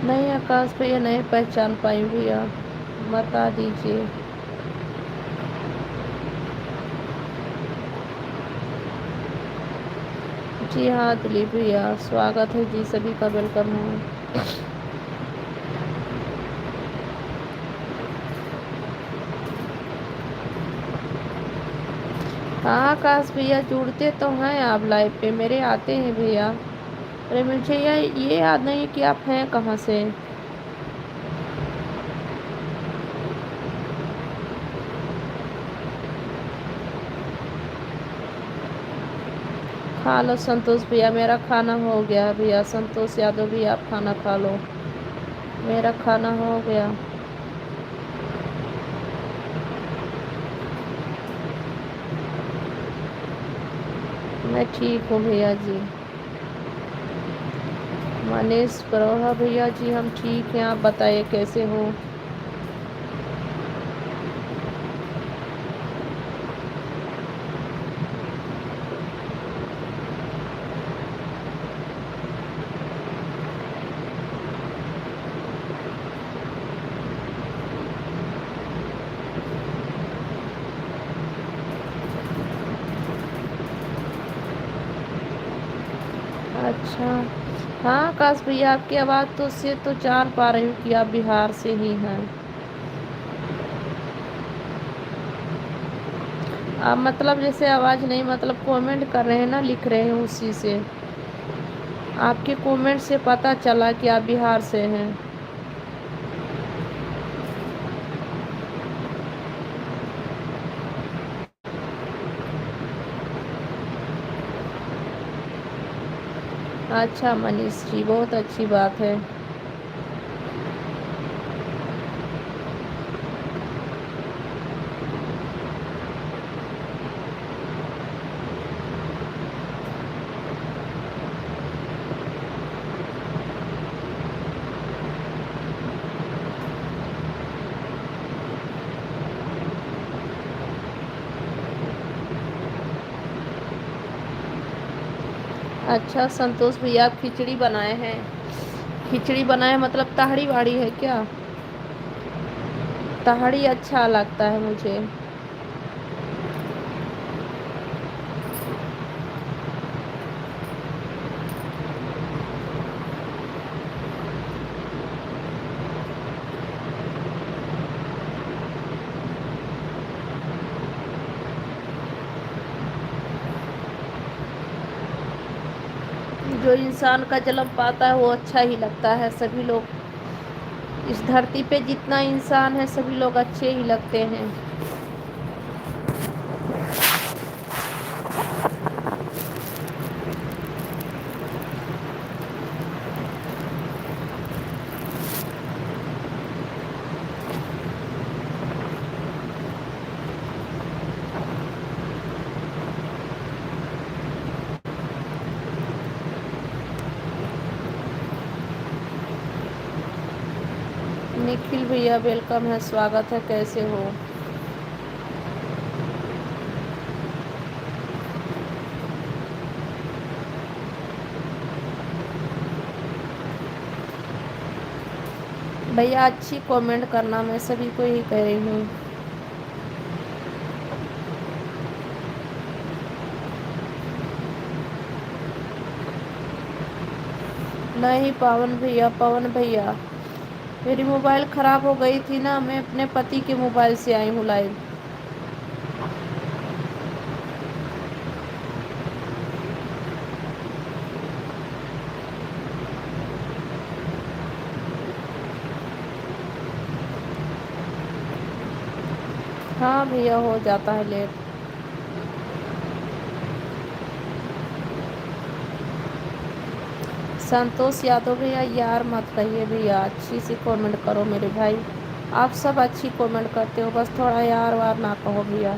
नहीं आकाश भैया, नहीं पहचान पाई भैया, बता दीजिए। जी हाँ दिलीप भैया, स्वागत है जी, सभी का वेलकम है। हाँ आकाश भैया, जुड़ते तो हैं आप लाइव पे, मेरे आते हैं भैया। अरे मुझे ये याद नहीं कि आप हैं कहाँ से। खा लो संतोष भैया, मेरा खाना हो गया भैया। संतोष यादव भी, आप खाना खा लो, मेरा खाना हो गया। मैं ठीक हूँ भैया जी। मनीष बरोहा भैया जी, हम ठीक हैं, आप बताइए कैसे हो? अच्छा। हाँ आकाश भैया, आपकी आवाज़ तो से तो जान पा रही हूँ कि आप बिहार से ही हैं। आप मतलब जैसे आवाज़ नहीं, मतलब कमेंट कर रहे हैं ना, लिख रहे हैं, उसी से आपके कमेंट से पता चला कि आप बिहार से हैं। अच्छा मनीष जी, बहुत अच्छी बात है। अच्छा संतोष भैया, आप खिचड़ी बनाए हैं? खिचड़ी बनाए मतलब तहड़ी वाड़ी है क्या? तहड़ी अच्छा लगता है मुझे। जो इंसान का जन्म पाता है वो अच्छा ही लगता है। सभी लोग इस धरती पे जितना इंसान है सभी लोग अच्छे ही लगते हैं। निखिल भैया वेलकम है, स्वागत है, कैसे हो? भैया अच्छी कमेंट करना, मैं सभी को ही कह रही हूँ। नहीं पवन भैया मेरी मोबाइल ख़राब हो गई थी ना, मैं अपने पति के मोबाइल से आई हूँ लाइव। हाँ भैया हो जाता है लेट। संतोष यादव भैया यार मत कहिए भैया, अच्छी सी कमेंट करो मेरे भाई। आप सब अच्छी कमेंट करते हो, बस थोड़ा यार वार ना कहो भैया।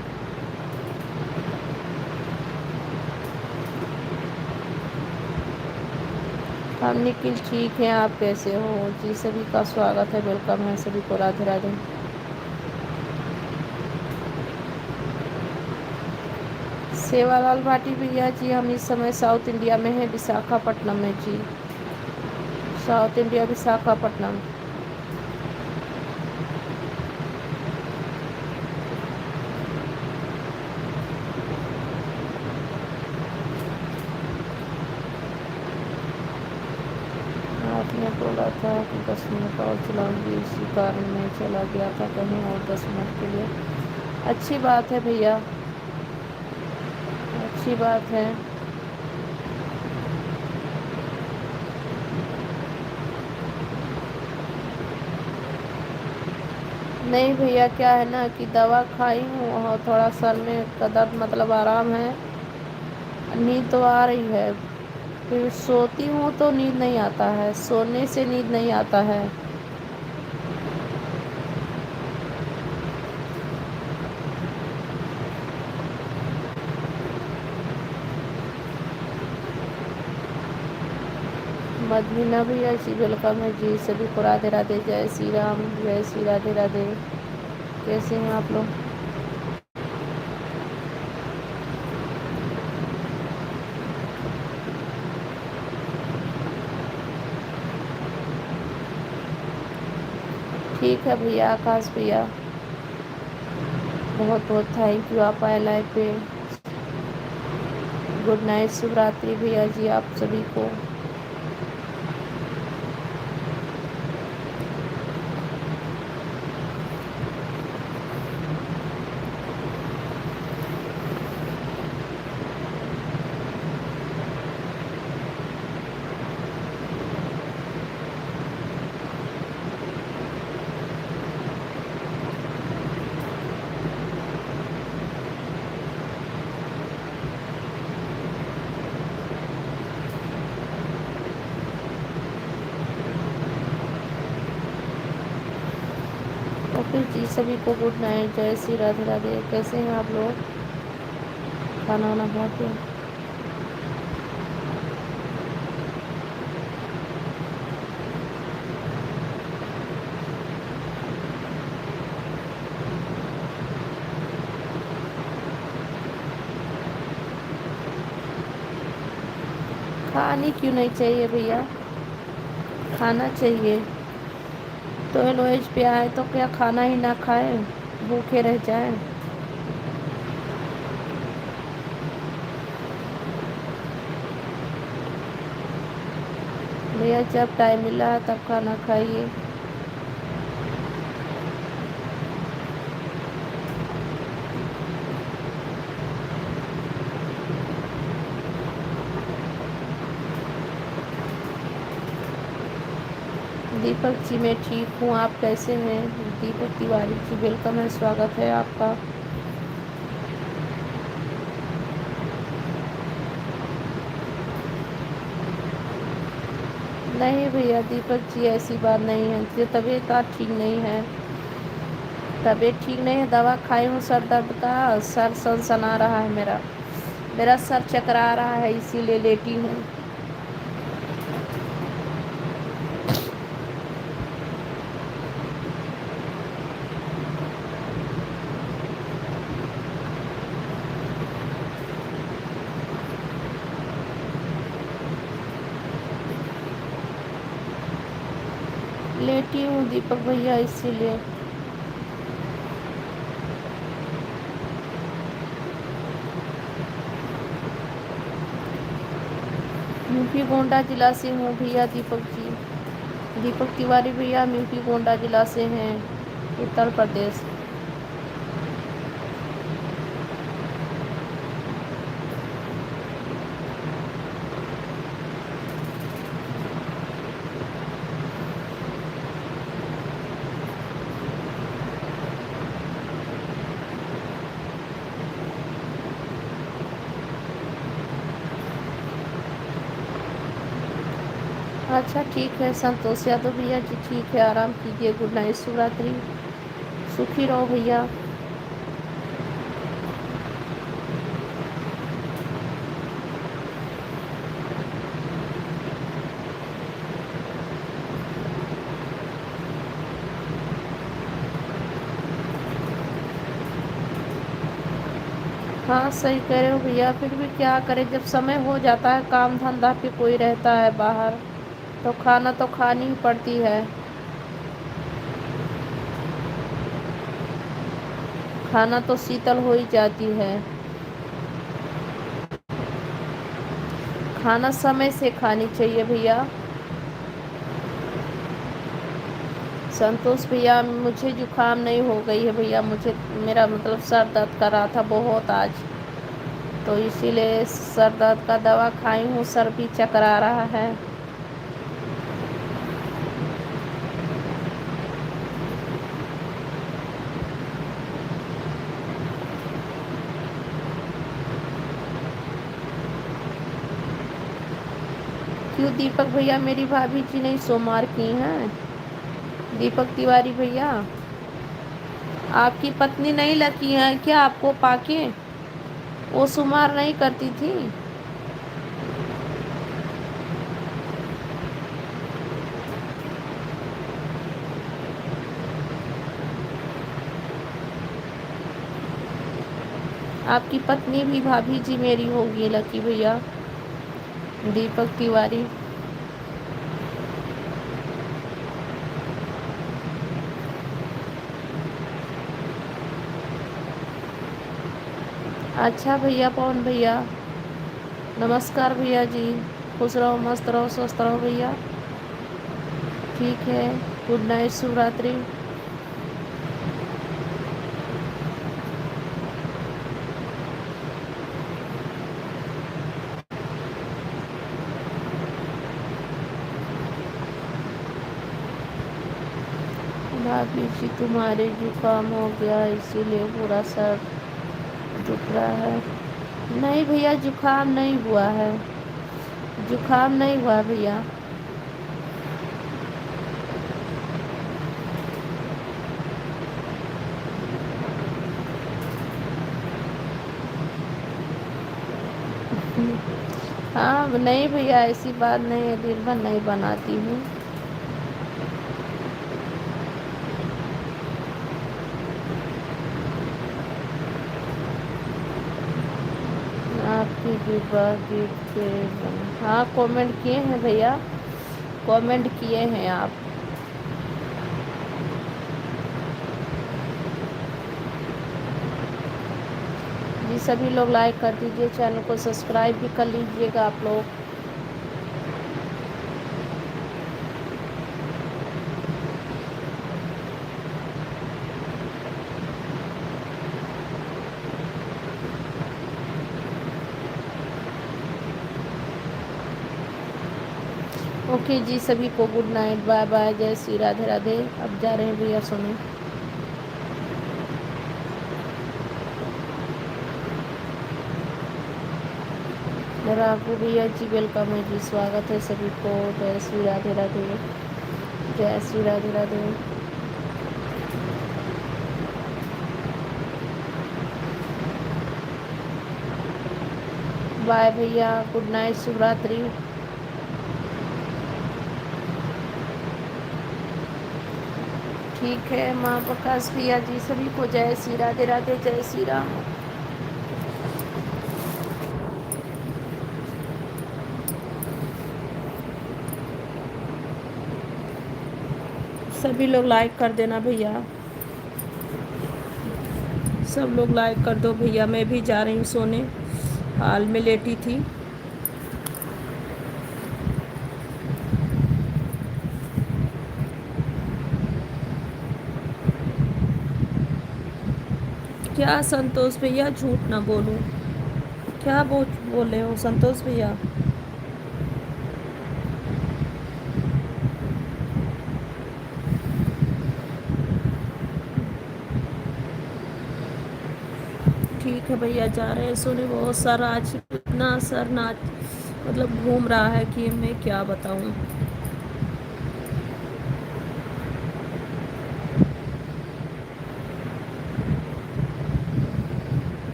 हम निखिल ठीक हैं, आप कैसे हो जी? सभी का स्वागत है, वेलकम है सभी को, राधे राधे। सेवालाल भाटी भैया जी हम इस समय साउथ इंडिया में हैं, विशाखापट्टनम में जी। South India Visakhapatnam. आपने बोला था कि 10 मिनट और चलाऊंगी, इसी कारण मैं चला गया था कहीं और 10 मिनट के लिए। अच्छी बात है भैया, अच्छी बात है। नहीं भैया क्या है ना कि दवा खाई हूँ और थोड़ा सर में का दर्द मतलब आराम है, नींद तो आ रही है, फिर सोती हूँ तो नींद नहीं आता है, सोने से नींद नहीं आता है। मदमीना भैया जी वेलकम है जी, सभी को राधे राधे, जय श्री राम, जय श्री राधे राधे। कैसे हैं आप लोग? ठीक है भैया, आकाश भैया बहुत बहुत थैंक यू, आप आए लाइव पे। गुड नाइट, शुभ रात्रि भैया जी आप सभी को। ओके जी, सभी को गुड नाइट, जय श्री राधे राधे। कैसे हैं आप लोग? खाना वाना खा के? खानी क्यों नहीं चाहिए भैया, खाना चाहिए। तो एज पे आए तो क्या खाना ही ना खाए, भूखे रह जाए? भैया जब टाइम मिला है तब खाना खाइए। दीपक जी मैं ठीक हूँ, आप कैसे हैं? दीपक तिवारी जी वेलकम है, स्वागत है आपका। नहीं भैया दीपक जी ऐसी बात नहीं है, जो तबीयत आज ठीक नहीं है। तबीयत ठीक नहीं है, दवा खाई हूँ सर दर्द का। सर सनसना रहा है मेरा। मेरा सर चकरा रहा है, इसीलिए लेटी हूँ। लेटी हूँ दीपक भैया, इसीलिए। यूपी गोंडा जिला से हूँ भैया दीपक जी। दीपक तिवारी भैया हम यूपी गोंडा जिला से हैं, उत्तर प्रदेश। अच्छा ठीक है संतोष यादव भैया जी, ठीक है, आराम कीजिए, गुड नाइट, शुभ रात्रि, सुखी रहो भैया। हाँ सही कह रहे हो भैया, फिर भी क्या करें, जब समय हो जाता है, काम धंधा पे कोई रहता है बाहर, तो खाना तो खानी ही पड़ती है। खाना तो शीतल हो ही जाती है। खाना समय से खानी चाहिए भैया। संतोष भैया मुझे जुकाम नहीं हो गई है भैया, मुझे मेरा मतलब सर दर्द कर रहा था बहुत आज, तो इसीलिए सर दर्द का दवा खाई हूँ, सर भी चकरा रहा है। क्यों दीपक भैया, मेरी भाभी जी नहीं सोमवार की हैं? दीपक तिवारी भैया आपकी पत्नी नहीं लगी है क्या आपको पाके? वो शुमार नहीं करती थी? आपकी पत्नी भी भाभी जी मेरी होगी लकी भैया। दीपक तिवारी अच्छा भैया पवन भैया, नमस्कार भैया जी, खुश रहो मस्त रहो स्वस्थ रहो भैया। ठीक है, गुड नाइट, शुभ रात्रि। भाभी जी तुम्हारे जुकाम हो गया इसीलिए पूरा सर दुख रहा है। नहीं भैया जुकाम नहीं हुआ है, जुकाम नहीं हुआ भैया। हाँ नहीं भैया ऐसी बात नहीं है, दिन भर नहीं बनाती हूँ। आपकी विवाह गीत के हाँ कमेंट किए हैं भैया, कमेंट किए हैं आप। जी सभी लोग लाइक कर दीजिए, चैनल को सब्सक्राइब भी कर लीजिएगा आप लोग। ओके जी, सभी को गुड नाइट, बाय बाय, जय श्री राधे राधे। अब जा रहे हैं भैया सोने। राघु भैया जी वेलकम है जी, स्वागत है सभी को। जय श्री राधे राधे, जय श्री राधे राधे। बाय भैया, गुड नाइट, शुभ रात्रि। ठीक है माँ प्रकाश भैया जी, सभी को जय श्री राधे राधे, जय श्री राम। सभी लोग लाइक कर देना भैया, सब लोग लाइक कर दो भैया। मैं भी जा रही हूँ सोने, हाल में लेटी थी। क्या संतोष भैया, झूठ ना बोलो, क्या बोल रहे हो संतोष भैया? ठीक है भैया, जा रहे हैं सोने। बहुत सारा आज इतना सर नाच मतलब घूम रहा है कि मैं क्या बताऊं।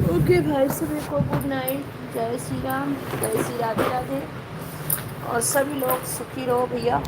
ओके भाई, सभी को गुड नाइट, जय श्री राम, जय श्री राधे राधे। और सभी लोग सुखी रहो भैया।